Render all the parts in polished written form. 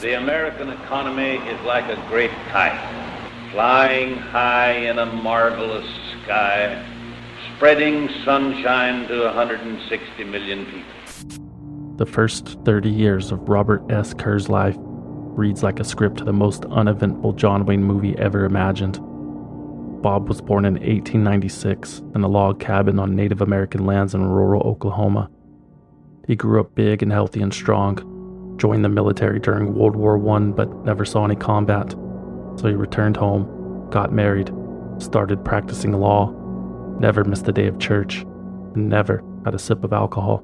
The American economy is like a great kite, flying high in a marvelous sky, spreading sunshine to 160 million people. The first 30 years of Robert S. Kerr's life reads like a script to the most uneventful John Wayne movie ever imagined. Bob was born in 1896 in a log cabin on Native American lands in rural Oklahoma. He grew up big and healthy and strong, joined the military during World War I but never saw any combat. So he returned home, got married, started practicing law, never missed a day of church, and never had a sip of alcohol.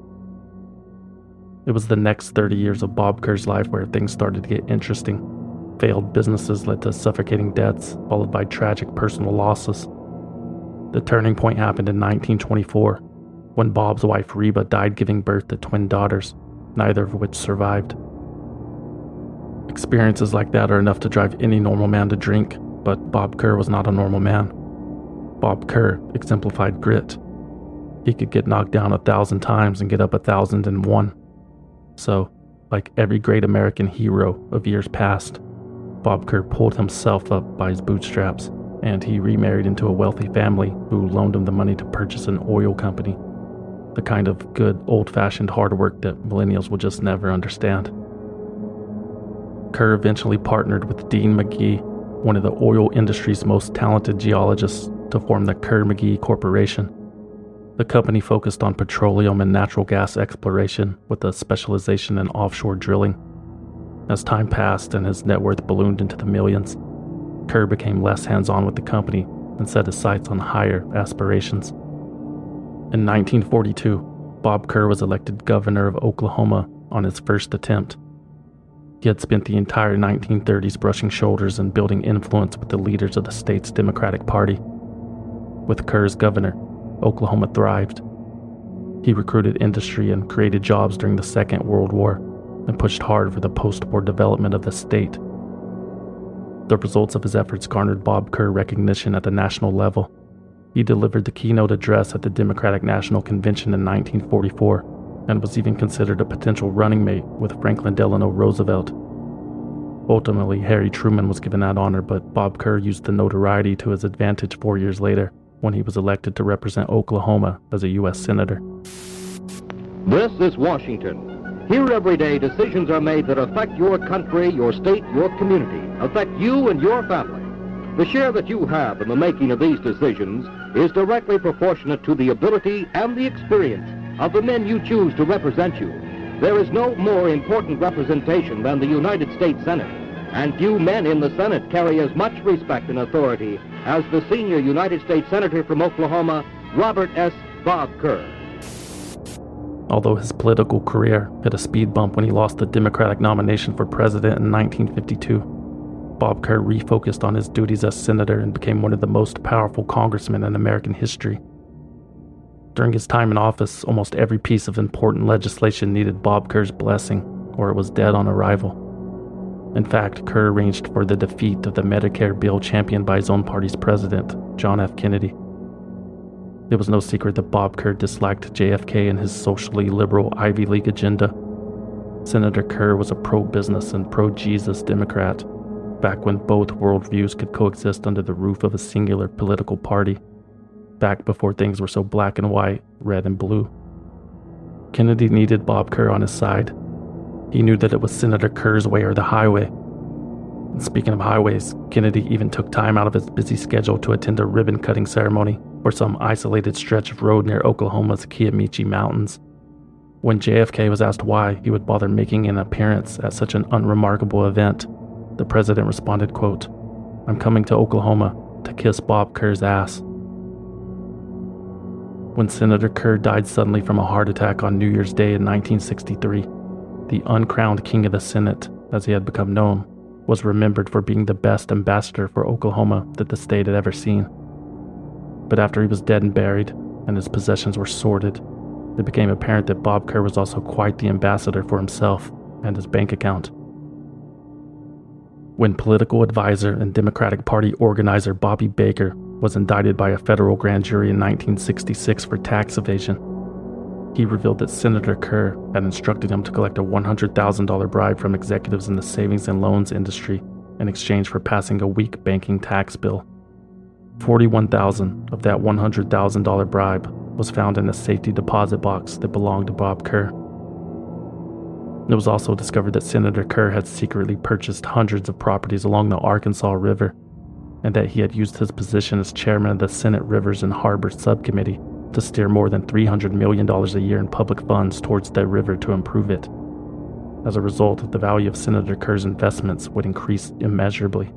It was the next 30 years of Bob Kerr's life where things started to get interesting. Failed businesses led to suffocating deaths, followed by tragic personal losses. The turning point happened in 1924, when Bob's wife Reba died giving birth to twin daughters, neither of which survived. Experiences like that are enough to drive any normal man to drink, but Bob Kerr was not a normal man. Bob Kerr exemplified grit. He could get knocked down 1,000 times and get up 1,001. So, like every great American hero of years past, Bob Kerr pulled himself up by his bootstraps, and he remarried into a wealthy family who loaned him the money to purchase an oil company, the kind of good old-fashioned hard work that millennials will just never understand. Kerr eventually partnered with Dean McGee, one of the oil industry's most talented geologists, to form the Kerr-McGee Corporation. The company focused on petroleum and natural gas exploration with a specialization in offshore drilling. As time passed and his net worth ballooned into the millions, Kerr became less hands-on with the company and set his sights on higher aspirations. In 1942, Bob Kerr was elected governor of Oklahoma on his first attempt. He had spent the entire 1930s brushing shoulders and building influence with the leaders of the state's Democratic Party. With Kerr as governor, Oklahoma thrived. He recruited industry and created jobs during the Second World War and pushed hard for the post-war development of the state. The results of his efforts garnered Bob Kerr recognition at the national level. He delivered the keynote address at the Democratic National Convention in 1944 and was even considered a potential running mate with Franklin Delano Roosevelt. Ultimately, Harry Truman was given that honor, but Bob Kerr used the notoriety to his advantage 4 years later when he was elected to represent Oklahoma as a U.S. Senator. This is Washington. Here every day decisions are made that affect your country, your state, your community, affect you and your family. The share that you have in the making of these decisions is directly proportionate to the ability and the experience of the men you choose to represent you. There is no more important representation than the United States Senate, and few men in the Senate carry as much respect and authority as the senior United States Senator from Oklahoma, Robert S. Bob Kerr. Although his political career hit a speed bump when he lost the Democratic nomination for president in 1952, Bob Kerr refocused on his duties as senator and became one of the most powerful congressmen in American history. During his time in office, almost every piece of important legislation needed Bob Kerr's blessing, or it was dead on arrival. In fact, Kerr arranged for the defeat of the Medicare bill championed by his own party's president, John F. Kennedy. It was no secret that Bob Kerr disliked JFK and his socially liberal Ivy League agenda. Senator Kerr was a pro-business and pro-Jesus Democrat, back when both worldviews could coexist under the roof of a singular political party, back before things were so black and white, red and blue. Kennedy needed Bob Kerr on his side. He knew that it was Senator Kerr's way or the highway. And speaking of highways, Kennedy even took time out of his busy schedule to attend a ribbon-cutting ceremony or some isolated stretch of road near Oklahoma's Kiamichi Mountains. When JFK was asked why he would bother making an appearance at such an unremarkable event, the president responded, quote, "I'm coming to Oklahoma to kiss Bob Kerr's ass." When Senator Kerr died suddenly from a heart attack on New Year's Day in 1963, the uncrowned king of the Senate, as he had become known, was remembered for being the best ambassador for Oklahoma that the state had ever seen. But after he was dead and buried, and his possessions were sorted, it became apparent that Bob Kerr was also quite the ambassador for himself and his bank account. When political advisor and Democratic Party organizer Bobby Baker was indicted by a federal grand jury in 1966 for tax evasion, he revealed that Senator Kerr had instructed him to collect a $100,000 bribe from executives in the savings and loans industry in exchange for passing a weak banking tax bill. $41,000 of that $100,000 bribe was found in a safety deposit box that belonged to Bob Kerr. It was also discovered that Senator Kerr had secretly purchased hundreds of properties along the Arkansas River, and that he had used his position as chairman of the Senate Rivers and Harbor Subcommittee to steer more than $300 million a year in public funds towards the river to improve it. As a result, the value of Senator Kerr's investments would increase immeasurably.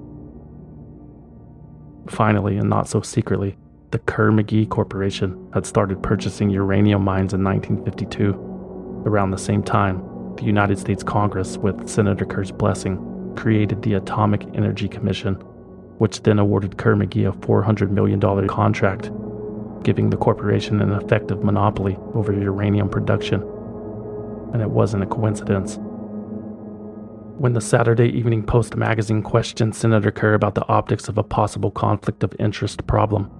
Finally, and not so secretly, the Kerr-McGee Corporation had started purchasing uranium mines in 1952. Around the same time, the United States Congress, with Senator Kerr's blessing, created the Atomic Energy Commission, which then awarded Kerr-McGee a $400 million contract, giving the corporation an effective monopoly over uranium production. And it wasn't a coincidence. When the Saturday Evening Post magazine questioned Senator Kerr about the optics of a possible conflict of interest problem,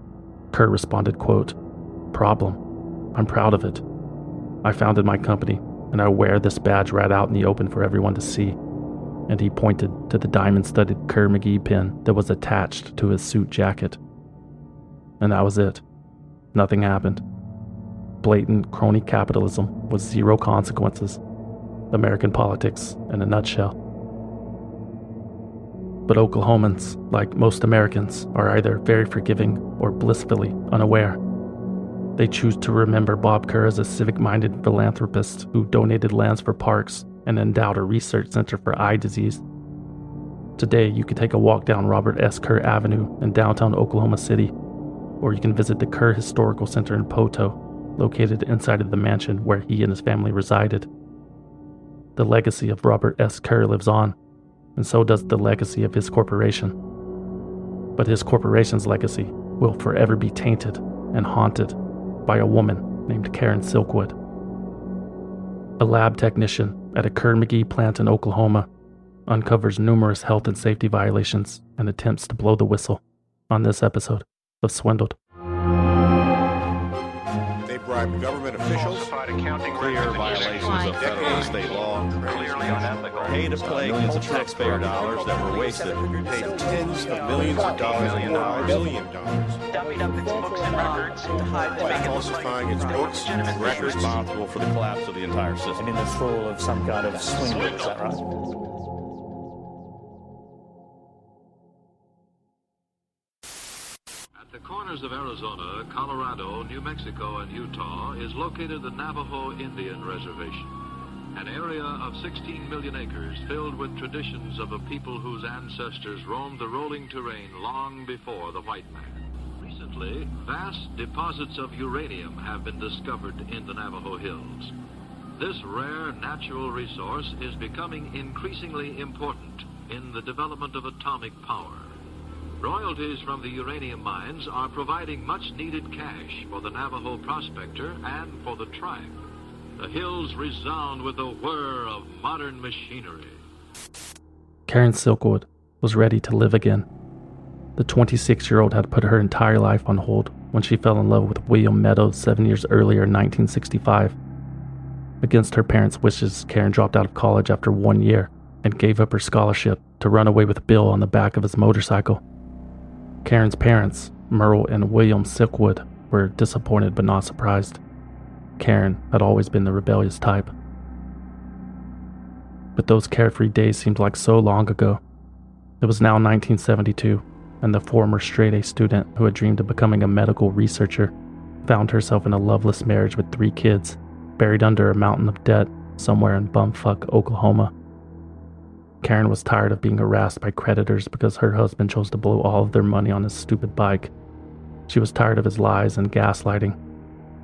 Kerr responded, quote, "Problem. I'm proud of it. I founded my company, and I wear this badge right out in the open for everyone to see." And he pointed to the diamond-studded Kerr-McGee pin that was attached to his suit jacket. And that was it. Nothing happened. Blatant crony capitalism with zero consequences. American politics in a nutshell. But Oklahomans, like most Americans, are either very forgiving or blissfully unaware. They choose to remember Bob Kerr as a civic-minded philanthropist who donated lands for parks and endowed a research center for eye disease. Today, you can take a walk down Robert S. Kerr Avenue in downtown Oklahoma City, or you can visit the Kerr Historical Center in Poto, located inside of the mansion where he and his family resided. The legacy of Robert S. Kerr lives on, and so does the legacy of his corporation. But his corporation's legacy will forever be tainted and haunted by a woman named Karen Silkwood. A lab technician at a Kerr-McGee plant in Oklahoma uncovers numerous health and safety violations and attempts to blow the whistle on this episode of Swindled. They bribed government officials, clear violations of federal and state law, paid to play millions of taxpayer dollars that were wasted, paid tens of millions of dollars, billion dollars, dummied up its books and records to hide the by falsifying its books and records. responsible for the collapse of the entire system. in the thrall of some kind of swindle, is that right? At the corners of Arizona, Colorado, New Mexico, and Utah is located the Navajo Indian Reservation, an area of 16 million acres filled with traditions of a people whose ancestors roamed the rolling terrain long before the white man. Recently, vast deposits of uranium have been discovered in the Navajo Hills. This rare natural resource is becoming increasingly important in the development of atomic power. Royalties from the uranium mines are providing much-needed cash for the Navajo prospector and for the tribe. The hills resound with the whir of modern machinery. Karen Silkwood was ready to live again. The 26-year-old had put her entire life on hold when she fell in love with William Meadows 7 years earlier in 1965. Against her parents' wishes, Karen dropped out of college after 1 year and gave up her scholarship to run away with Bill on the back of his motorcycle. Karen's parents, Merle and William Silkwood, were disappointed but not surprised. Karen had always been the rebellious type. But those carefree days seemed like so long ago. It was now 1972, and the former straight-A student who had dreamed of becoming a medical researcher found herself in a loveless marriage with 3 kids, buried under a mountain of debt somewhere in bumfuck Oklahoma. Karen was tired of being harassed by creditors because her husband chose to blow all of their money on his stupid bike. She was tired of his lies and gaslighting.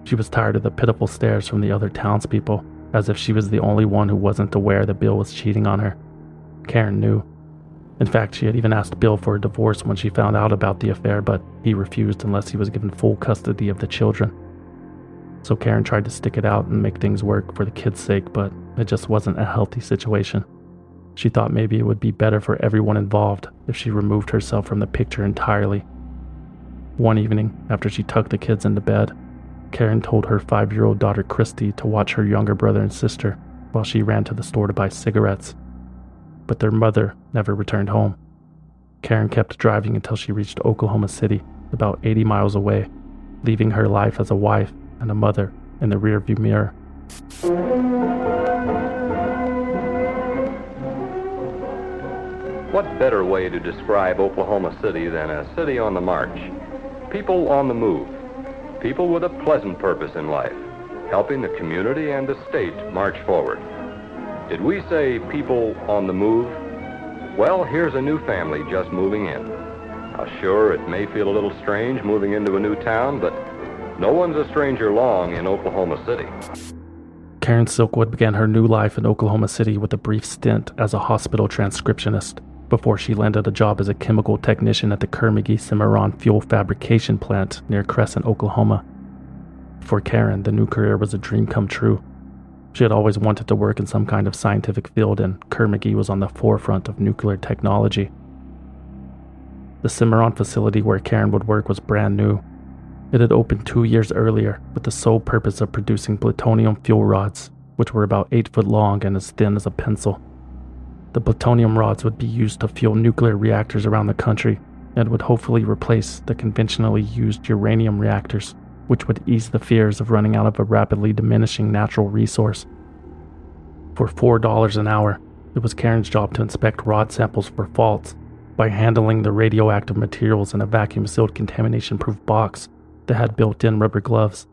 She was tired of the pitiful stares from the other townspeople, as if she was the only one who wasn't aware that Bill was cheating on her. Karen knew. In fact, she had even asked Bill for a divorce when she found out about the affair, but he refused unless he was given full custody of the children. So Karen tried to stick it out and make things work for the kids' sake, but it just wasn't a healthy situation. She thought maybe it would be better for everyone involved if she removed herself from the picture entirely. One evening, after she tucked the kids into bed, Karen told her 5-year-old daughter Christy to watch her younger brother and sister while she ran to the store to buy cigarettes. But their mother never returned home. Karen kept driving until she reached Oklahoma City, about 80 miles away, leaving her life as a wife and a mother in the rearview mirror. What better way to describe Oklahoma City than a city on the march? People on the move. People with a pleasant purpose in life, helping the community and the state march forward. Did we say people on the move? Well, here's a new family just moving in. Now, sure, it may feel a little strange moving into a new town, but no one's a stranger long in Oklahoma City. Karen Silkwood began her new life in Oklahoma City with a brief stint as a hospital transcriptionist before she landed a job as a chemical technician at the Kerr-McGee Cimarron fuel fabrication plant near Crescent, Oklahoma. For Karen, the new career was a dream come true. She had always wanted to work in some kind of scientific field, and Kerr-McGee was on the forefront of nuclear technology. The Cimarron facility where Karen would work was brand new. It had opened 2 years earlier with the sole purpose of producing plutonium fuel rods, which were about 8 foot long and as thin as a pencil. The plutonium rods would be used to fuel nuclear reactors around the country and would hopefully replace the conventionally used uranium reactors, which would ease the fears of running out of a rapidly diminishing natural resource. For $4 an hour, it was Karen's job to inspect rod samples for faults by handling the radioactive materials in a vacuum-sealed contamination-proof box that had built-in rubber gloves.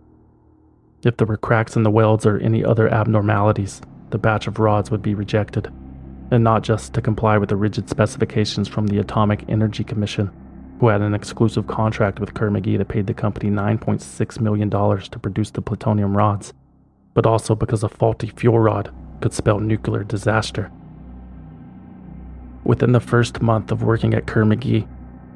If there were cracks in the welds or any other abnormalities, the batch of rods would be rejected, and not just to comply with the rigid specifications from the Atomic Energy Commission, who had an exclusive contract with Kerr-McGee that paid the company $9.6 million to produce the plutonium rods, but also because a faulty fuel rod could spell nuclear disaster. Within the first month of working at Kerr-McGee,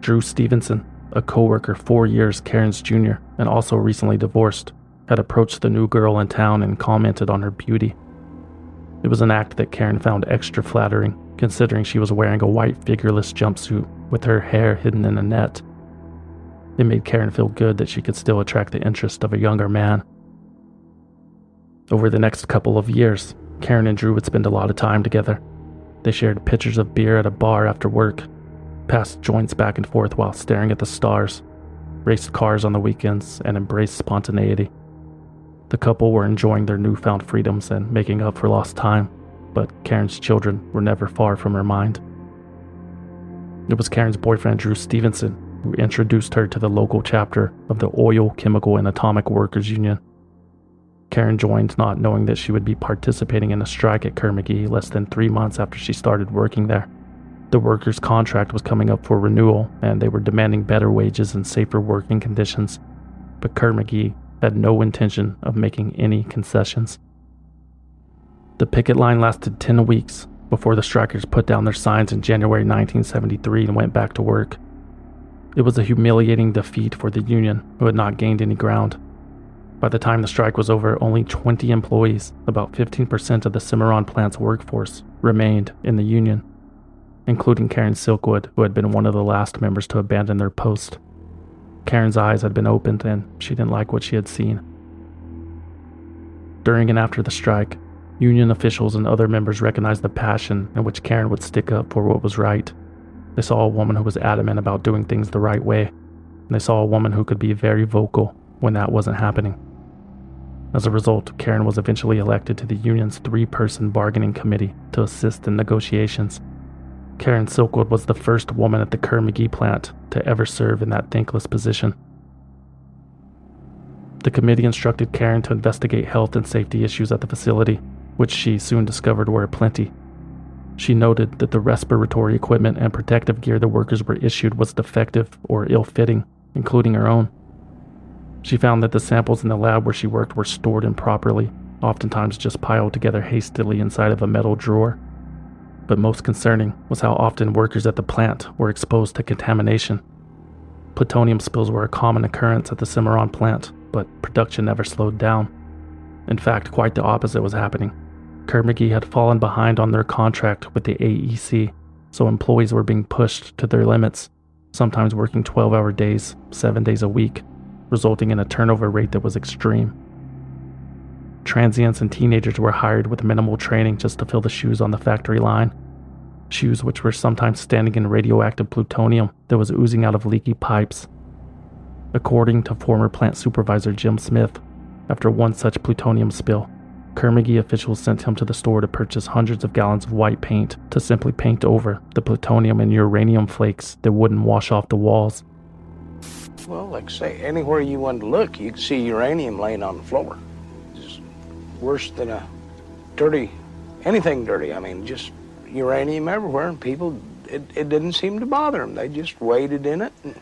Drew Stevenson, a co-worker 4 years Karen's junior and also recently divorced, had approached the new girl in town and commented on her beauty. It was an act that Karen found extra flattering, considering she was wearing a white figureless jumpsuit with her hair hidden in a net. It made Karen feel good that she could still attract the interest of a younger man. Over the next couple of years, Karen and Drew would spend a lot of time together. They shared pitchers of beer at a bar after work, passed joints back and forth while staring at the stars, raced cars on the weekends, and embraced spontaneity. The couple were enjoying their newfound freedoms and making up for lost time, but Karen's children were never far from her mind. It was Karen's boyfriend, Drew Stevenson, who introduced her to the local chapter of the Oil, Chemical, and Atomic Workers Union. Karen joined not knowing that she would be participating in a strike at Kerr-McGee less than 3 months after she started working there. The workers' contract was coming up for renewal, and they were demanding better wages and safer working conditions, but Kerr-McGee had no intention of making any concessions. The picket line lasted 10 weeks before the strikers put down their signs in January 1973 and went back to work. It was a humiliating defeat for the union, who had not gained any ground. By the time the strike was over, only 20 employees, about 15% of the Cimarron plant's workforce, remained in the union, including Karen Silkwood, who had been one of the last members to abandon their post. Karen's eyes had been opened, and she didn't like what she had seen. During and after the strike, union officials and other members recognized the passion in which Karen would stick up for what was right. They saw a woman who was adamant about doing things the right way, and they saw a woman who could be very vocal when that wasn't happening. As a result, Karen was eventually elected to the union's 3-person bargaining committee to assist in negotiations. Karen Silkwood was the first woman at the Kerr-McGee plant to ever serve in that thankless position. The committee instructed Karen to investigate health and safety issues at the facility, which she soon discovered were aplenty. She noted that the respiratory equipment and protective gear the workers were issued was defective or ill-fitting, including her own. She found that the samples in the lab where she worked were stored improperly, oftentimes just piled together hastily inside of a metal drawer. But most concerning was how often workers at the plant were exposed to contamination. Plutonium spills were a common occurrence at the Cimarron plant, but production never slowed down. In fact, quite the opposite was happening. Kerr-McGee had fallen behind on their contract with the AEC, so employees were being pushed to their limits, sometimes working 12-hour days, 7 days a week, resulting in a turnover rate that was extreme. Transients and teenagers were hired with minimal training just to fill the shoes on the factory line. Shoes which were sometimes standing in radioactive plutonium that was oozing out of leaky pipes. According to former plant supervisor Jim Smith, after one such plutonium spill, Kerr-McGee officials sent him to the store to purchase hundreds of gallons of white paint to simply paint over the plutonium and uranium flakes that wouldn't wash off the walls. Well, like I say, anywhere you wanted to look, you could see uranium laying on the floor. Just worse than a dirty, anything dirty. I mean, just uranium everywhere, and people, it didn't seem to bother them. They just waded in it. And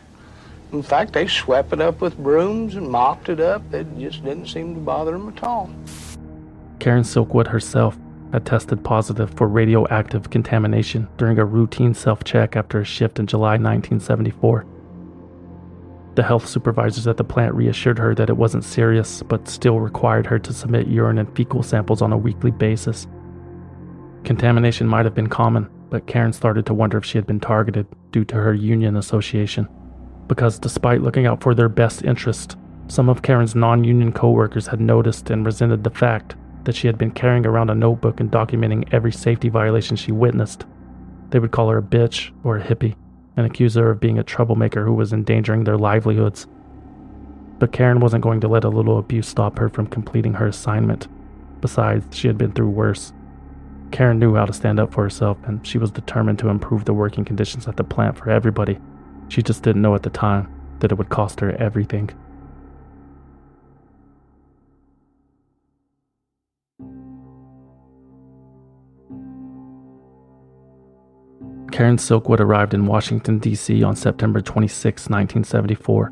in fact, they swept it up with brooms and mopped it up. It just didn't seem to bother them at all. Karen Silkwood herself had tested positive for radioactive contamination during a routine self-check after a shift in July 1974. The health supervisors at the plant reassured her that it wasn't serious, but still required her to submit urine and fecal samples on a weekly basis. Contamination might have been common, but Karen started to wonder if she had been targeted due to her union association. Because despite looking out for their best interest, some of Karen's non-union co-workers had noticed and resented the fact that she had been carrying around a notebook and documenting every safety violation she witnessed. They would call her a bitch or a hippie and accuse her of being a troublemaker who was endangering their livelihoods. But Karen wasn't going to let a little abuse stop her from completing her assignment. Besides, she had been through worse. Karen knew how to stand up for herself, and she was determined to improve the working conditions at the plant for everybody. She just didn't know at the time that it would cost her everything. Karen Silkwood arrived in Washington, D.C. on September 26, 1974.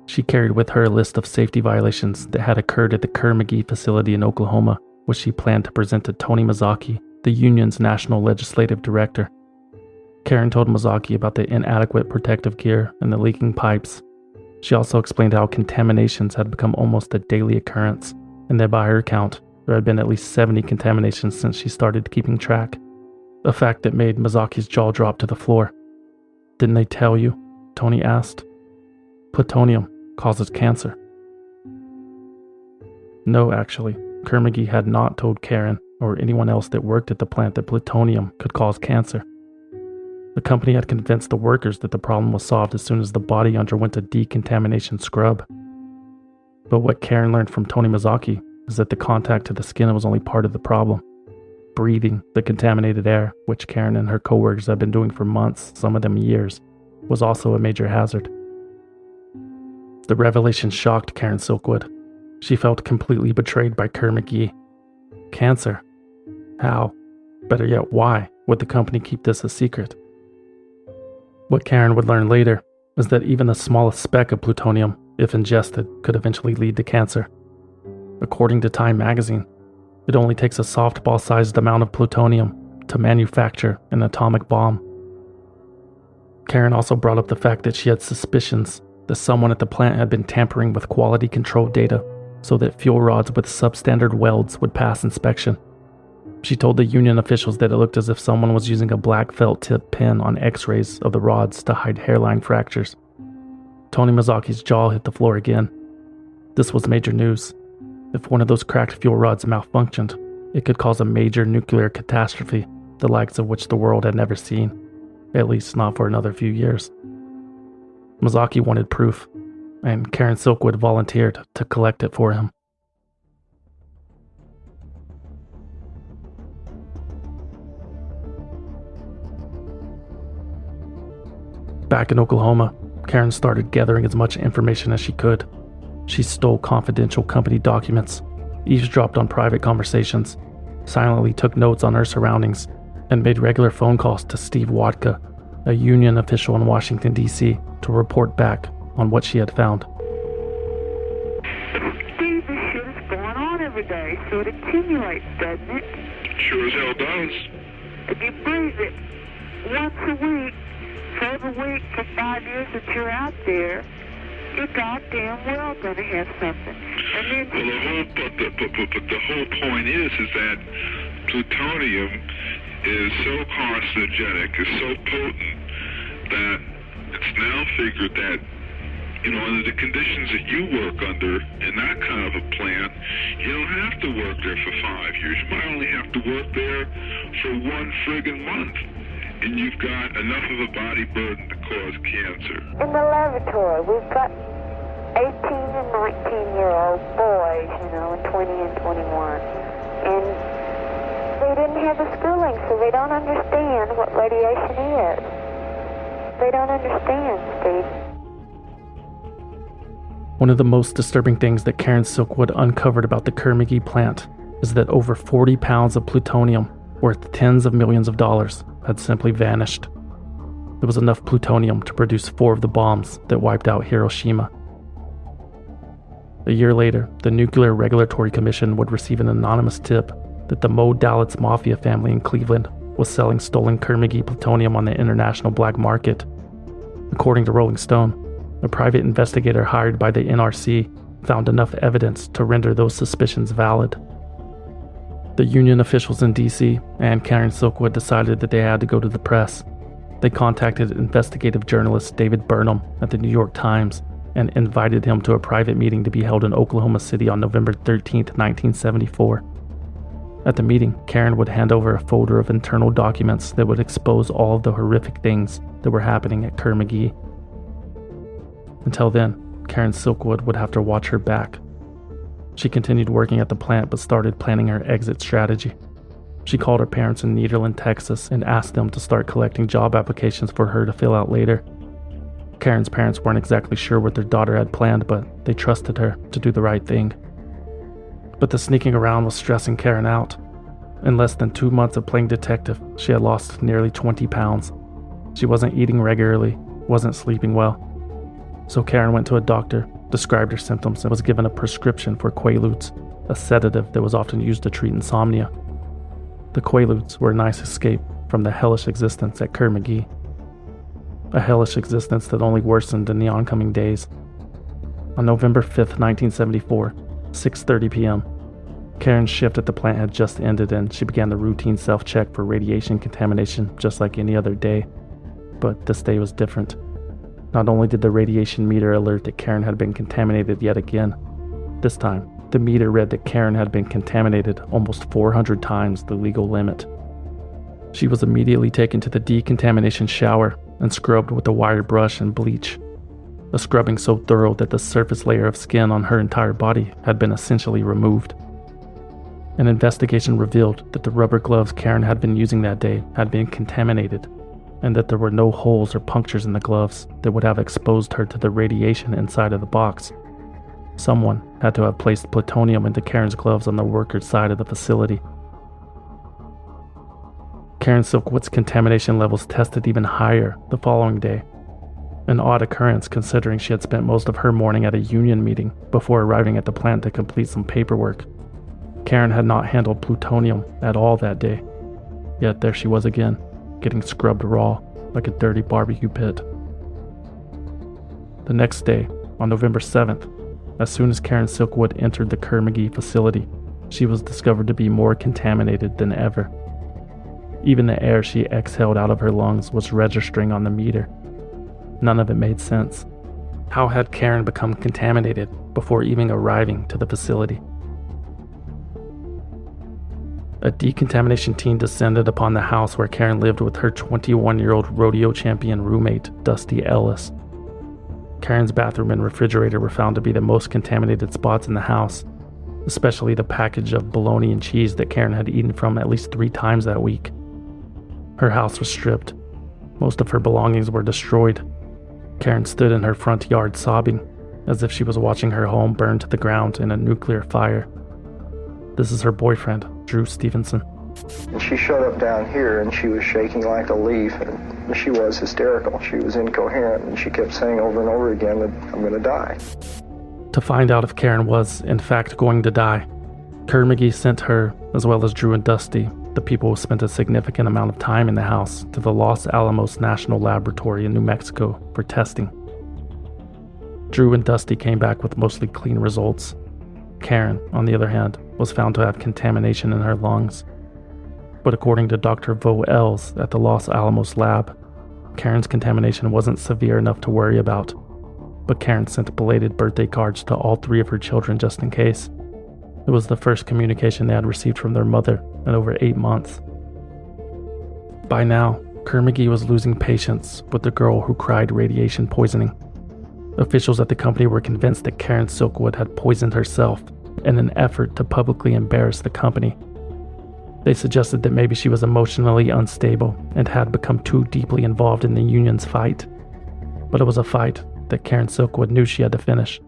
She carried with her a list of safety violations that had occurred at the Kerr-McGee facility in Oklahoma, which she planned to present to Tony Mazzocchi, the union's national legislative director. Karen told Mazzocchi about the inadequate protective gear and the leaking pipes. She also explained how contaminations had become almost a daily occurrence, and that by her count, there had been at least 70 contaminations since she started keeping track. A fact that made Mazzocchi's jaw drop to the floor. "Didn't they tell you?" Tony asked. "Plutonium causes cancer." No, actually, Kerr-McGee had not told Karen or anyone else that worked at the plant that plutonium could cause cancer. The company had convinced the workers that the problem was solved as soon as the body underwent a decontamination scrub. But what Karen learned from Tony Mazzocchi is that the contact to the skin was only part of the problem. Breathing the contaminated air, which Karen and her coworkers had been doing for months, some of them years, was also a major hazard. The revelation shocked Karen Silkwood. She felt completely betrayed by Kerr-McGee. Cancer? How? Better yet, why would the company keep this a secret? What Karen would learn later was that even the smallest speck of plutonium, if ingested, could eventually lead to cancer. According to Time magazine, it only takes a softball-sized amount of plutonium to manufacture an atomic bomb. Karen also brought up the fact that she had suspicions that someone at the plant had been tampering with quality control data so that fuel rods with substandard welds would pass inspection. She told the union officials that it looked as if someone was using a black felt-tip pen on x-rays of the rods to hide hairline fractures. Tony Mazzocchi's jaw hit the floor again. This was major news. If one of those cracked fuel rods malfunctioned, it could cause a major nuclear catastrophe, the likes of which the world had never seen, at least not for another few years. Mazzocchi wanted proof, and Karen Silkwood volunteered to collect it for him. Back in Oklahoma, Karen started gathering as much information as she could. She stole confidential company documents, eavesdropped on private conversations, silently took notes on her surroundings, and made regular phone calls to Steve Watka, a union official in Washington, D.C., to report back on what she had found. Steve, this shit is going on every day, so it accumulates, doesn't it? Sure as hell does. If you breathe it once a week, for every week for 5 years that you're out there, you're goddamn well going to have something. And then the whole point is that plutonium is so carcinogenic, is so potent, that it's now figured that under the conditions that you work under in that kind of a plant, you don't have to work there for 5 years. You might only have to work there for 1 friggin' month. And you've got enough of a body burden to cause cancer. In the laboratory, we've got 18 and 19-year-old boys, and 20 and 21. And they didn't have the schooling, so they don't understand what radiation is. They don't understand, Steve. One of the most disturbing things that Karen Silkwood uncovered about the Kerr-McGee plant is that over 40 pounds of plutonium, worth tens of millions of dollars, had simply vanished. There was enough plutonium to produce 4 of the bombs that wiped out Hiroshima. A year later, the Nuclear Regulatory Commission would receive an anonymous tip that the Mo Dalitz Mafia family in Cleveland was selling stolen Kerr-McGee plutonium on the international black market. According to Rolling Stone, a private investigator hired by the NRC found enough evidence to render those suspicions valid. The union officials in D.C. and Karen Silkwood decided that they had to go to the press. They contacted investigative journalist David Burnham at the New York Times and invited him to a private meeting to be held in Oklahoma City on November 13, 1974. At the meeting, Karen would hand over a folder of internal documents that would expose all of the horrific things that were happening at Kerr-McGee. Until then, Karen Silkwood would have to watch her back. She continued working at the plant but started planning her exit strategy. She called her parents in Nederland, Texas, and asked them to start collecting job applications for her to fill out later. Karen's parents weren't exactly sure what their daughter had planned, but they trusted her to do the right thing. But the sneaking around was stressing Karen out. In less than 2 months of playing detective, she had lost nearly 20 pounds. She wasn't eating regularly, wasn't sleeping well. So Karen went to a doctor, described her symptoms, and was given a prescription for Quaaludes, a sedative that was often used to treat insomnia. The Quaaludes were a nice escape from the hellish existence at Kerr-McGee. A hellish existence that only worsened in the oncoming days. On November 5th, 1974, 6:30 p.m., Karen's shift at the plant had just ended and she began the routine self-check for radiation contamination just like any other day. But this day was different. Not only did the radiation meter alert that Karen had been contaminated yet again, this time, the meter read that Karen had been contaminated almost 400 times the legal limit. She was immediately taken to the decontamination shower and scrubbed with a wire brush and bleach, a scrubbing so thorough that the surface layer of skin on her entire body had been essentially removed. An investigation revealed that the rubber gloves Karen had been using that day had been contaminated, and that there were no holes or punctures in the gloves that would have exposed her to the radiation inside of the box. Someone had to have placed plutonium into Karen's gloves on the worker's side of the facility. Karen Silkwood's contamination levels tested even higher the following day, an odd occurrence considering she had spent most of her morning at a union meeting before arriving at the plant to complete some paperwork. Karen had not handled plutonium at all that day, yet there she was again, getting scrubbed raw like a dirty barbecue pit. The next day, on November 7th, as soon as Karen Silkwood entered the Kerr-McGee facility, she was discovered to be more contaminated than ever. Even the air she exhaled out of her lungs was registering on the meter. None of it made sense. How had Karen become contaminated before even arriving to the facility? A decontamination team descended upon the house where Karen lived with her 21-year-old rodeo champion roommate, Dusty Ellis. Karen's bathroom and refrigerator were found to be the most contaminated spots in the house, especially the package of bologna and cheese that Karen had eaten from at least 3 times that week. Her house was stripped. Most of her belongings were destroyed. Karen stood in her front yard sobbing, as if she was watching her home burn to the ground in a nuclear fire. This is her boyfriend, Drew Stevenson. And she showed up down here and she was shaking like a leaf, and she was hysterical. She was incoherent and she kept saying over and over again that I'm going to die. To find out if Karen was, in fact, going to die, Kerr-McGee sent her, as well as Drew and Dusty, the people who spent a significant amount of time in the house, to the Los Alamos National Laboratory in New Mexico for testing. Drew and Dusty came back with mostly clean results. Karen, on the other hand, was found to have contamination in her lungs. But according to Dr. Vo Els at the Los Alamos lab, Karen's contamination wasn't severe enough to worry about. but Karen sent belated birthday cards to all 3 of her children just in case. It was the first communication they had received from their mother in over 8 months. By now, Kerr-McGee was losing patience with the girl who cried radiation poisoning. Officials at the company were convinced that Karen Silkwood had poisoned herself in an effort to publicly embarrass the company. They suggested that maybe she was emotionally unstable and had become too deeply involved in the union's fight. But it was a fight that Karen Silkwood knew she had to finish.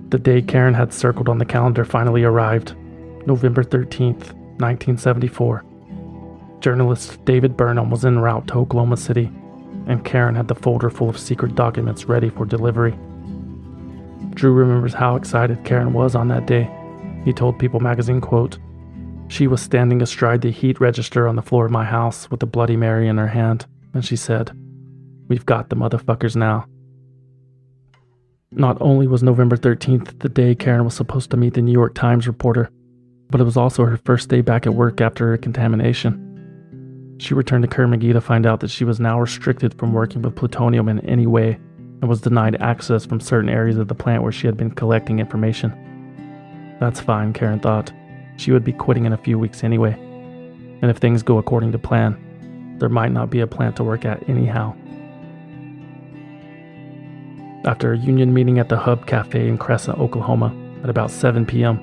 The day Karen had circled on the calendar finally arrived, November 13th, 1974. Journalist David Burnham was en route to Oklahoma City, and Karen had the folder full of secret documents ready for delivery. Drew remembers how excited Karen was on that day. He told People magazine, quote, "She was standing astride the heat register on the floor of my house with a Bloody Mary in her hand, and she said, 'We've got the motherfuckers now.'" Not only was November 13th the day Karen was supposed to meet the New York Times reporter, but it was also her first day back at work after her contamination. She returned to Kerr-McGee to find out that she was now restricted from working with plutonium in any way and was denied access from certain areas of the plant where she had been collecting information. That's fine, Karen thought. She would be quitting in a few weeks anyway. And if things go according to plan, there might not be a plant to work at anyhow. After a union meeting at the Hub Cafe in Crescent, Oklahoma, at about 7 p.m.,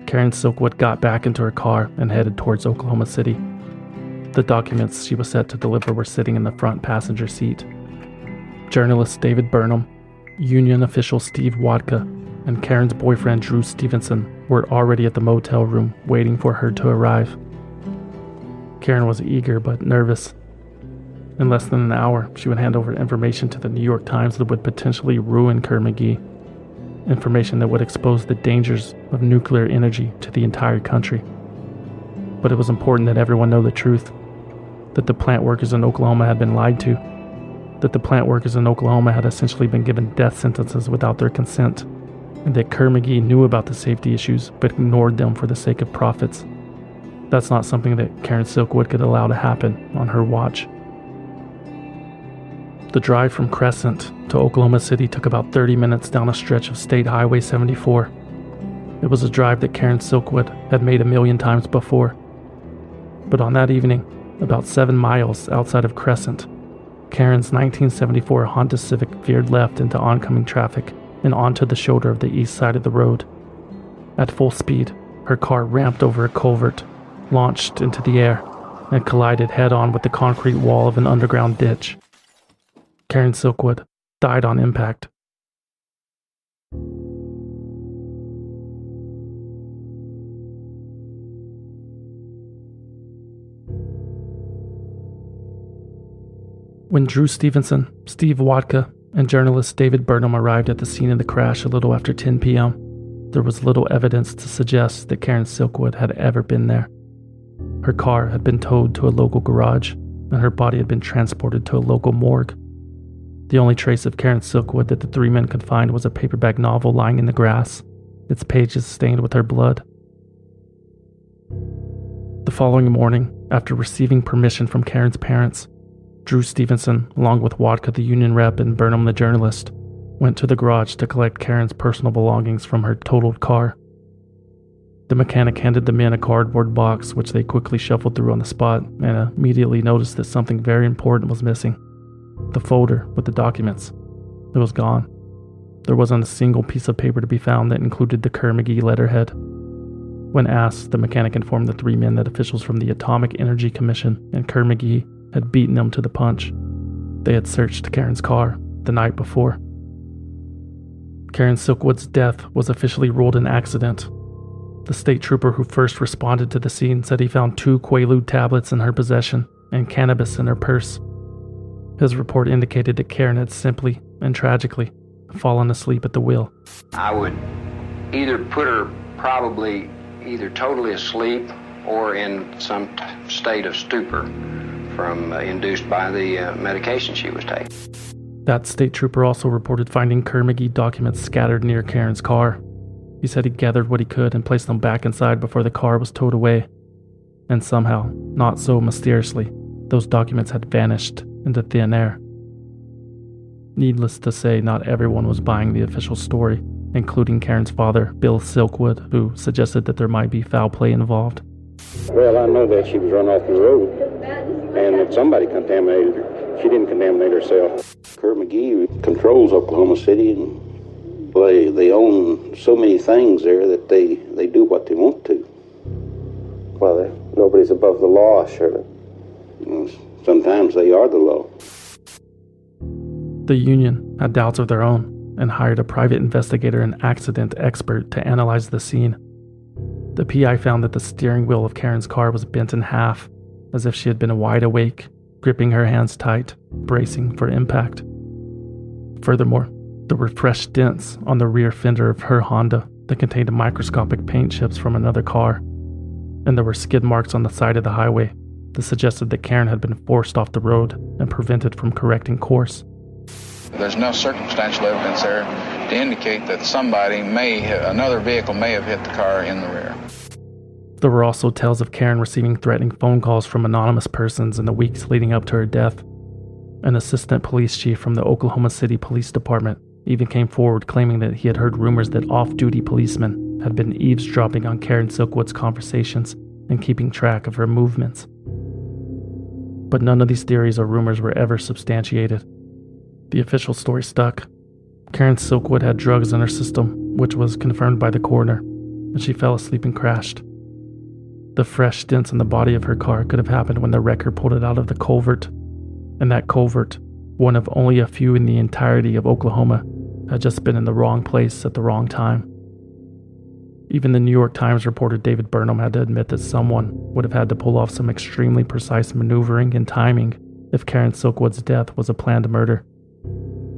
Karen Silkwood got back into her car and headed towards Oklahoma City. The documents she was set to deliver were sitting in the front passenger seat. Journalist David Burnham, union official Steve Wadka, and Karen's boyfriend Drew Stevenson were already at the motel room waiting for her to arrive. Karen was eager but nervous. In less than an hour, she would hand over information to the New York Times that would potentially ruin Kerr-McGee. Information that would expose the dangers of nuclear energy to the entire country. But it was important that everyone know the truth. That the plant workers in Oklahoma had been lied to. That the plant workers in Oklahoma had essentially been given death sentences without their consent. And that Kerr-McGee knew about the safety issues but ignored them for the sake of profits. That's not something that Karen Silkwood could allow to happen on her watch. The drive from Crescent to Oklahoma City took about 30 minutes down a stretch of State Highway 74. It was a drive that Karen Silkwood had made 1,000,000 times before. But on that evening, about 7 miles outside of Crescent, Karen's 1974 Honda Civic veered left into oncoming traffic and onto the shoulder of the east side of the road. At full speed, her car ramped over a culvert, launched into the air, and collided head-on with the concrete wall of an underground ditch. Karen Silkwood died on impact. When Drew Stevenson, Steve Wadka, and journalist David Burnham arrived at the scene of the crash a little after 10 p.m., there was little evidence to suggest that Karen Silkwood had ever been there. Her car had been towed to a local garage, and her body had been transported to a local morgue. The only trace of Karen Silkwood that the 3 men could find was a paperback novel lying in the grass, its pages stained with her blood. The following morning, after receiving permission from Karen's parents, Drew Stevenson, along with Wadka the union rep and Burnham the journalist, went to the garage to collect Karen's personal belongings from her totaled car. The mechanic handed the men a cardboard box, which they quickly shuffled through on the spot, and immediately noticed that something very important was missing. The folder with the documents. It was gone. There wasn't a single piece of paper to be found that included the Kerr-McGee letterhead. When asked, the mechanic informed the 3 men that officials from the Atomic Energy Commission and Kerr-McGee had beaten them to the punch. They had searched Karen's car the night before. Karen Silkwood's death was officially ruled an accident. The state trooper who first responded to the scene said he found 2 Prelude tablets in her possession and cannabis in her purse. His report indicated that Karen had simply and tragically fallen asleep at the wheel. I would either put her probably either totally asleep or in some state of stupor from induced by the medication she was taking. That state trooper also reported finding Kerr-McGee documents scattered near Karen's car. He said he gathered what he could and placed them back inside before the car was towed away. And somehow, not so mysteriously, those documents had vanished into thin air. Needless to say, not everyone was buying the official story, including Karen's father, Bill Silkwood, who suggested that there might be foul play involved. Well, I know that she was run off the road, and that somebody contaminated her. She didn't contaminate herself. Kerr-McGee controls Oklahoma City, and they own so many things there that they do what they want to. Well, nobody's above the law, surely. Sometimes they are the law. The union had doubts of their own and hired a private investigator and accident expert to analyze the scene. The PI found that the steering wheel of Karen's car was bent in half, as if she had been wide awake, gripping her hands tight, bracing for impact. Furthermore, there were fresh dents on the rear fender of her Honda that contained microscopic paint chips from another car, and there were skid marks on the side of the highway that suggested that Karen had been forced off the road and prevented from correcting course. There's no circumstantial evidence there to indicate that another vehicle may have hit the car in the rear. There were also tales of Karen receiving threatening phone calls from anonymous persons in the weeks leading up to her death. An assistant police chief from the Oklahoma City Police Department even came forward claiming that he had heard rumors that off-duty policemen had been eavesdropping on Karen Silkwood's conversations and keeping track of her movements. But none of these theories or rumors were ever substantiated. The official story stuck. Karen Silkwood had drugs in her system, which was confirmed by the coroner, and she fell asleep and crashed. The fresh dents in the body of her car could have happened when the wrecker pulled it out of the culvert, and that culvert, one of only a few in the entirety of Oklahoma, had just been in the wrong place at the wrong time. Even the New York Times reporter David Burnham had to admit that someone would have had to pull off some extremely precise maneuvering and timing if Karen Silkwood's death was a planned murder.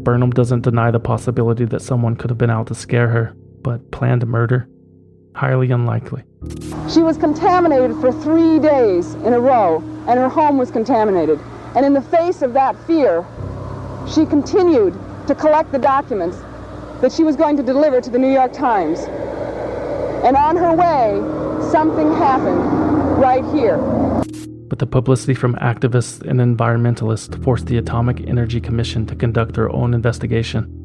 Burnham doesn't deny the possibility that someone could have been out to scare her, but planned murder? Highly unlikely. She was contaminated for 3 days in a row, and her home was contaminated. And in the face of that fear, she continued to collect the documents that she was going to deliver to the New York Times. And on her way, something happened right here. But the publicity from activists and environmentalists forced the Atomic Energy Commission to conduct their own investigation.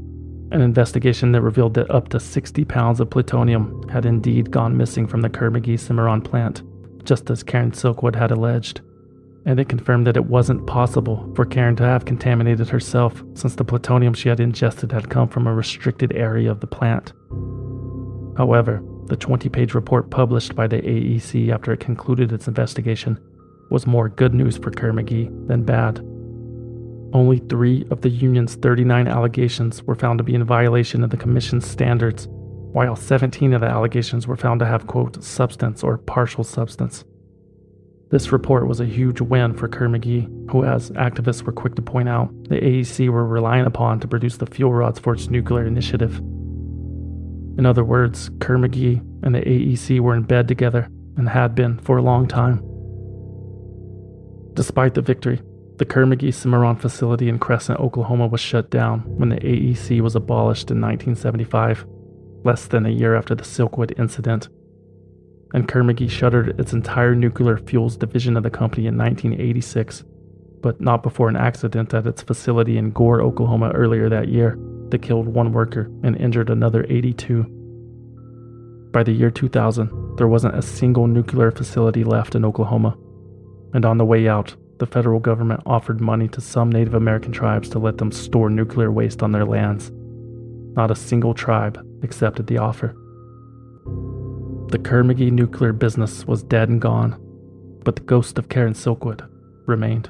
An investigation that revealed that up to 60 pounds of plutonium had indeed gone missing from the Kerr-McGee Cimarron plant, just as Karen Silkwood had alleged. And it confirmed that it wasn't possible for Karen to have contaminated herself, since the plutonium she had ingested had come from a restricted area of the plant. However, the 20-page report published by the AEC after it concluded its investigation was more good news for Kerr-McGee than bad. Only 3 of the union's 39 allegations were found to be in violation of the commission's standards, while 17 of the allegations were found to have, quote, substance or partial substance. This report was a huge win for Kerr-McGee, who, as activists were quick to point out, the AEC were relying upon to produce the fuel rods for its nuclear initiative. In other words, Kerr-McGee and the AEC were in bed together and had been for a long time. Despite the victory, the Kerr-McGee Cimarron facility in Crescent, Oklahoma was shut down when the AEC was abolished in 1975, less than a year after the Silkwood incident. And Kerr-McGee shuttered its entire nuclear fuels division of the company in 1986, but not before an accident at its facility in Gore, Oklahoma earlier that year that killed 1 worker and injured another 82. By the year 2000, there wasn't a single nuclear facility left in Oklahoma, and on the way out, the federal government offered money to some Native American tribes to let them store nuclear waste on their lands. Not a single tribe accepted the offer. The Kerr-McGee nuclear business was dead and gone, but the ghost of Karen Silkwood remained.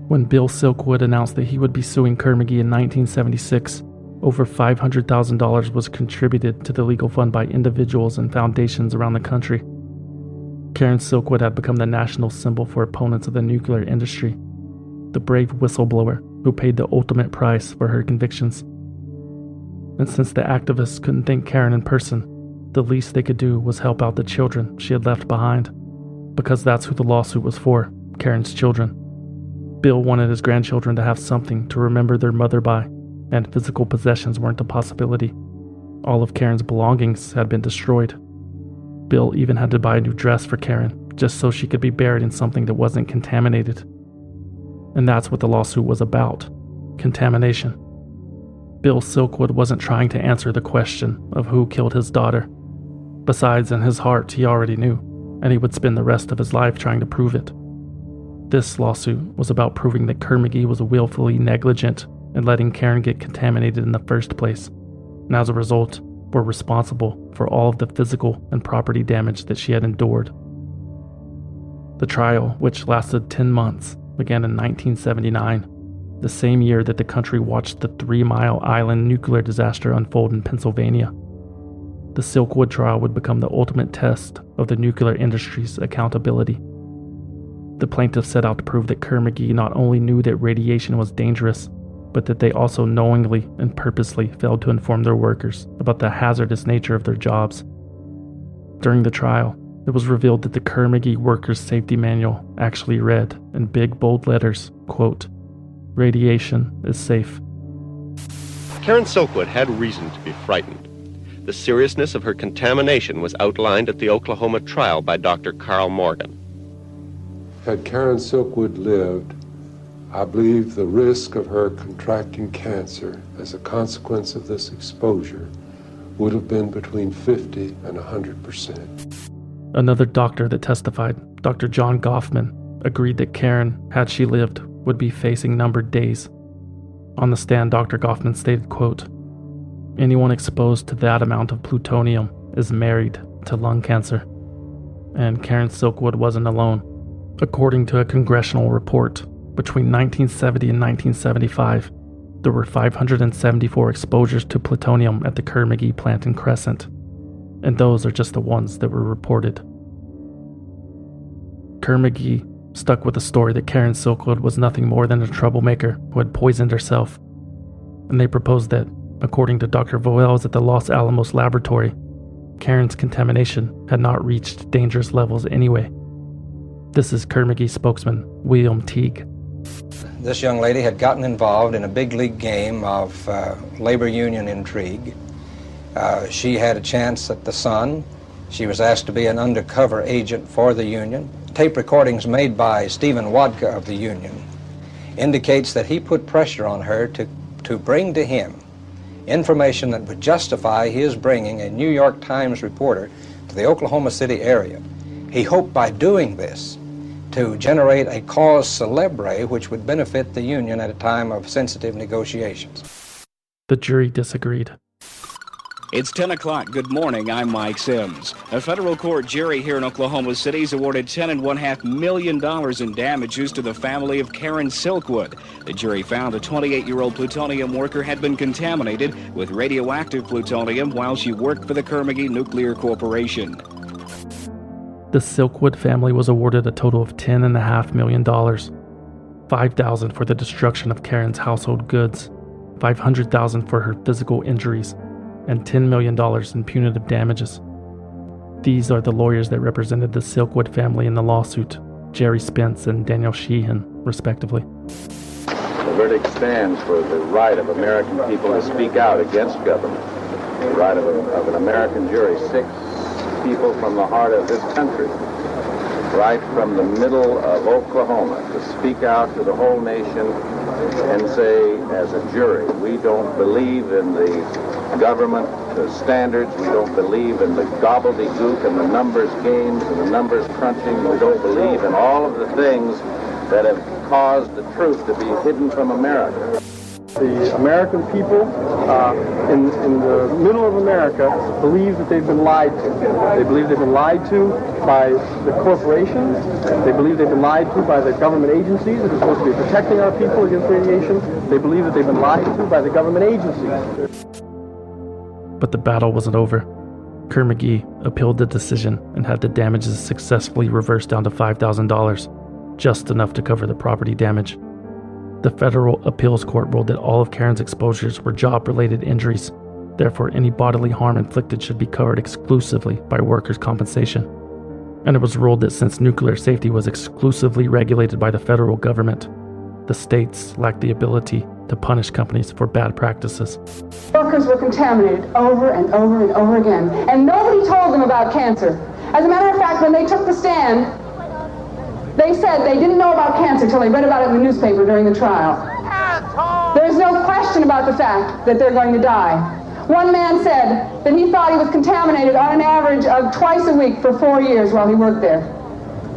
When Bill Silkwood announced that he would be suing Kerr-McGee in 1976, over $500,000 was contributed to the legal fund by individuals and foundations around the country. Karen Silkwood had become the national symbol for opponents of the nuclear industry, the brave whistleblower who paid the ultimate price for her convictions. And since the activists couldn't thank Karen in person, the least they could do was help out the children she had left behind, because that's who the lawsuit was for, Karen's children. Bill wanted his grandchildren to have something to remember their mother by, and physical possessions weren't a possibility. All of Karen's belongings had been destroyed. Bill even had to buy a new dress for Karen, just so she could be buried in something that wasn't contaminated. And that's what the lawsuit was about: contamination. Bill Silkwood wasn't trying to answer the question of who killed his daughter. Besides, in his heart, he already knew, and he would spend the rest of his life trying to prove it. This lawsuit was about proving that Kerr-McGee was willfully negligent in letting Karen get contaminated in the first place, and as a result, were responsible for all of the physical and property damage that she had endured. The trial, which lasted 10 months, began in 1979, the same year that the country watched the 3 Mile Island nuclear disaster unfold in Pennsylvania. The Silkwood trial would become the ultimate test of the nuclear industry's accountability. The plaintiffs set out to prove that Kerr-McGee not only knew that radiation was dangerous, but that they also knowingly and purposely failed to inform their workers about the hazardous nature of their jobs. During the trial, it was revealed that the Kerr-McGee Workers' Safety Manual actually read, in big bold letters, quote, "Radiation is safe." Karen Silkwood had reason to be frightened. The seriousness of her contamination was outlined at the Oklahoma trial by Dr. Carl Morgan. Had Karen Silkwood lived, I believe the risk of her contracting cancer as a consequence of this exposure would have been between 50 and 100%. Another doctor that testified, Dr. John Goffman, agreed that Karen, had she lived, would be facing numbered days. On the stand, Dr. Goffman stated, quote, "Anyone exposed to that amount of plutonium is married to lung cancer." And Karen Silkwood wasn't alone. According to a congressional report, between 1970 and 1975, there were 574 exposures to plutonium at the Kerr-McGee plant in Crescent, and those are just the ones that were reported. Kerr-McGee stuck with the story that Karen Silkwood was nothing more than a troublemaker who had poisoned herself, and they proposed that, according to Dr. Voelz at the Los Alamos laboratory, Karen's contamination had not reached dangerous levels anyway. This is Kerr-McGee spokesman William Teague. This young lady had gotten involved in a big league game of labor union intrigue. She had a chance at the Sun. She was asked to be an undercover agent for the union. Tape recordings made by Stephen Wadka of the union indicates that he put pressure on her to bring to him information that would justify his bringing a New York Times reporter to the Oklahoma City area. He hoped by doing this to generate a cause célèbre which would benefit the union at a time of sensitive negotiations. The jury disagreed. It's 10 o'clock. Good morning. I'm Mike Sims. A federal court jury here in Oklahoma City has awarded $10.5 million in damages to the family of Karen Silkwood. The jury found a 28-year-old plutonium worker had been contaminated with radioactive plutonium while she worked for the Kerr-McGee Nuclear Corporation. The Silkwood family was awarded a total of $10.5 million, $5,000 for the destruction of Karen's household goods, $500,000 for her physical injuries, and $10 million in punitive damages. These are the lawyers that represented the Silkwood family in the lawsuit, Jerry Spence and Daniel Sheehan, respectively. The verdict stands for the right of American people to speak out against government, the right of an American jury, 6 people from the heart of this country, right from the middle of Oklahoma, to speak out to the whole nation and say, as a jury, we don't believe in the government standards, we don't believe in the gobbledygook and the numbers games and the numbers crunching, we don't believe in all of the things that have caused the truth to be hidden from America. The American people in the middle of America believe that they've been lied to. They believe they've been lied to by the corporations. They believe they've been lied to by the government agencies that are supposed to be protecting our people against radiation. They believe that they've been lied to by the government agencies. But the battle wasn't over. Kerr-McGee appealed the decision and had the damages successfully reversed down to $5,000, just enough to cover the property damage. The federal appeals court ruled that all of Karen's exposures were job-related injuries. Therefore, any bodily harm inflicted should be covered exclusively by workers' compensation. And it was ruled that since nuclear safety was exclusively regulated by the federal government, the states lacked the ability to punish companies for bad practices. Workers were contaminated over and over and over again, and nobody told them about cancer. As a matter of fact, when they took the stand, they said they didn't know about cancer until they read about it in the newspaper during the trial. There's no question about the fact that they're going to die. One man said that he thought he was contaminated on an average of twice a week for 4 years while he worked there.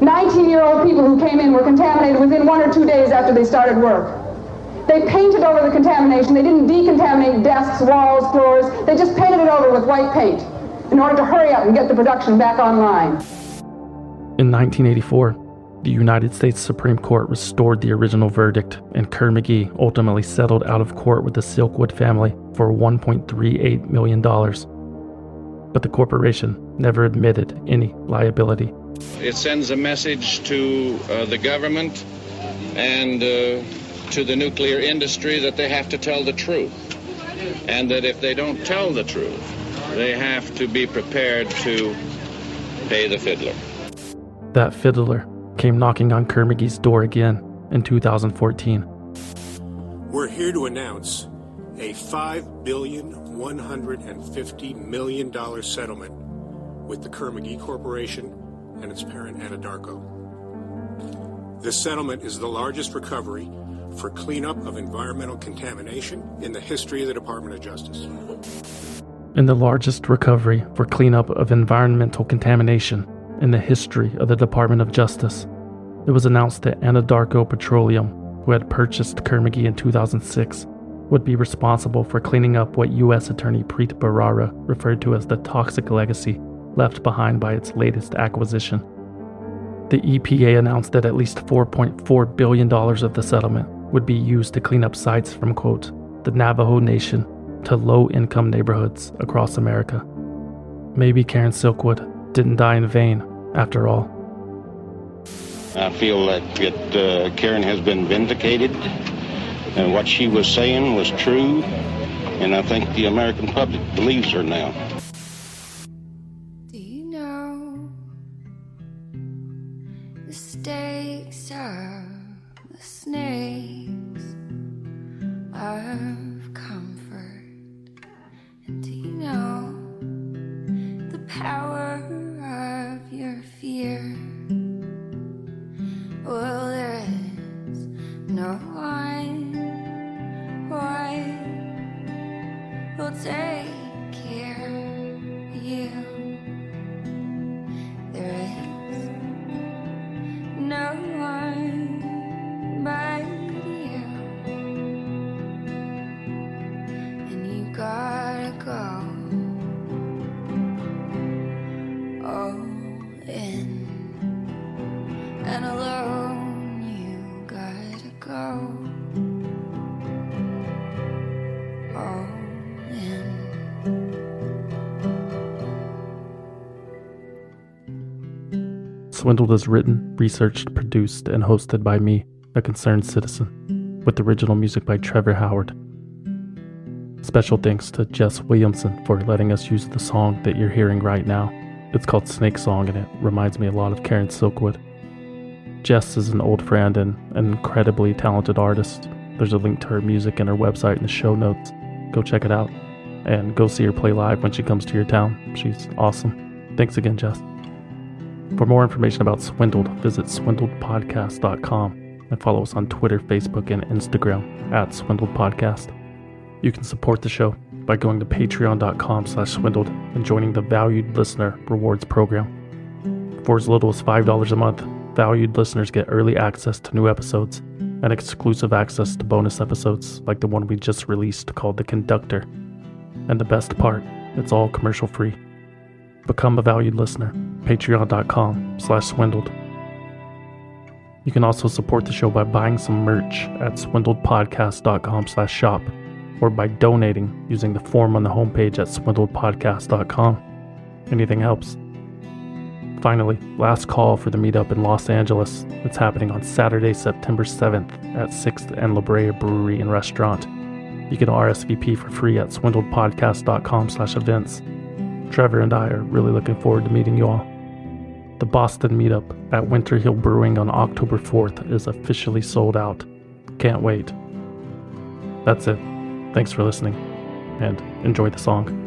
19-year-old people who came in were contaminated within 1 or 2 days after they started work. They painted over the contamination. They didn't decontaminate desks, walls, floors. They just painted it over with white paint in order to hurry up and get the production back online. In 1984, the United States Supreme Court restored the original verdict, and Kerr-McGee ultimately settled out of court with the Silkwood family for $1.38 million. But the corporation never admitted any liability. It sends a message to the government and to the nuclear industry that they have to tell the truth, and that if they don't tell the truth, they have to be prepared to pay the fiddler. That fiddler came knocking on Kerr-McGee's door again in 2014. We're here to announce a $5.15 billion settlement with the Kerr-McGee Corporation and its parent Anadarko. This settlement is the largest recovery for cleanup of environmental contamination in the history of the Department of Justice. And the largest recovery for cleanup of environmental contamination in the history of the Department of Justice. It was announced that Anadarko Petroleum, who had purchased Kerr-McGee in 2006, would be responsible for cleaning up what U.S. Attorney Preet Bharara referred to as the toxic legacy left behind by its latest acquisition. The EPA announced that at least $4.4 billion of the settlement would be used to clean up sites from, quote, the Navajo Nation to low-income neighborhoods across America. Maybe Karen Silkwood didn't die in vain, after all. I feel that Karen has been vindicated, and what she was saying was true, and I think the American public believes her now. Do you know the stakes of the snakes of comfort? And do you know the power of your fear? Well, there is no one will take care of you. There is no one but you, and you gotta go all in, and alone you gotta go all in. Swindled is written, researched, produced, and hosted by me, a concerned citizen, with original music by Trevor Howard. Special thanks to Jess Williamson for letting us use the song that you're hearing right now. It's called Snake Song, and it reminds me a lot of Karen Silkwood. Jess is an old friend and an incredibly talented artist. There's a link to her music and her website in the show notes. Go check it out, and go see her play live when she comes to your town. She's awesome. Thanks again, Jess. For more information about Swindled, visit swindledpodcast.com and follow us on Twitter, Facebook, and Instagram @SwindledPodcast. You can support the show by going to patreon.com/swindled and joining the Valued Listener Rewards Program. For as little as $5 a month, valued listeners get early access to new episodes and exclusive access to bonus episodes like the one we just released called The Conductor. And the best part, it's all commercial free. Become a valued listener. Patreon.com/swindled. You can also support the show by buying some merch at swindledpodcast.com/shop or by donating using the form on the homepage at swindledpodcast.com. Anything helps. Finally, last call for the meetup in Los Angeles. It's happening on Saturday, September 7th at 6th and La Brea Brewery and Restaurant. You can RSVP for free at swindledpodcast.com/events. Trevor and I are really looking forward to meeting you all. The Boston meetup at Winter Hill Brewing on October 4th is officially sold out. Can't wait. That's it. Thanks for listening, and enjoy the song.